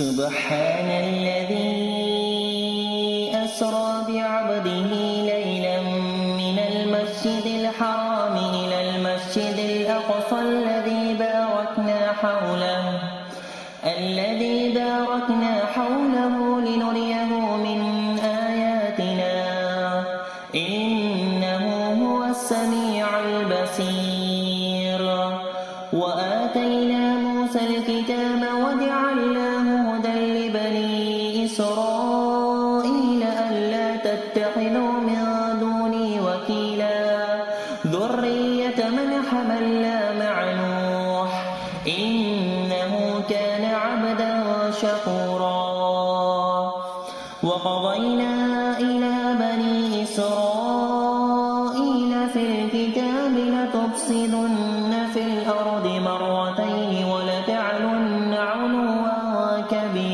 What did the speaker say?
سبحان الذي أسرى بعبده ليلا من المسجد الحرام إلى المسجد الأقصى الذي باركنا حوله لنريه من آياتنا إنه هو السميع البصير. وآتينا موسى الكتاب وجعلناه هدى لبني إسرائيل ألا تتخذوا من دوني وكيلا ذرية من حملنا مع نوح إنه كان عبدا شكورا. وقضينا إلى بني إسرائيل في الكتاب لتفسدن في الأرض مرتين ولتعلن علوا كبيرا.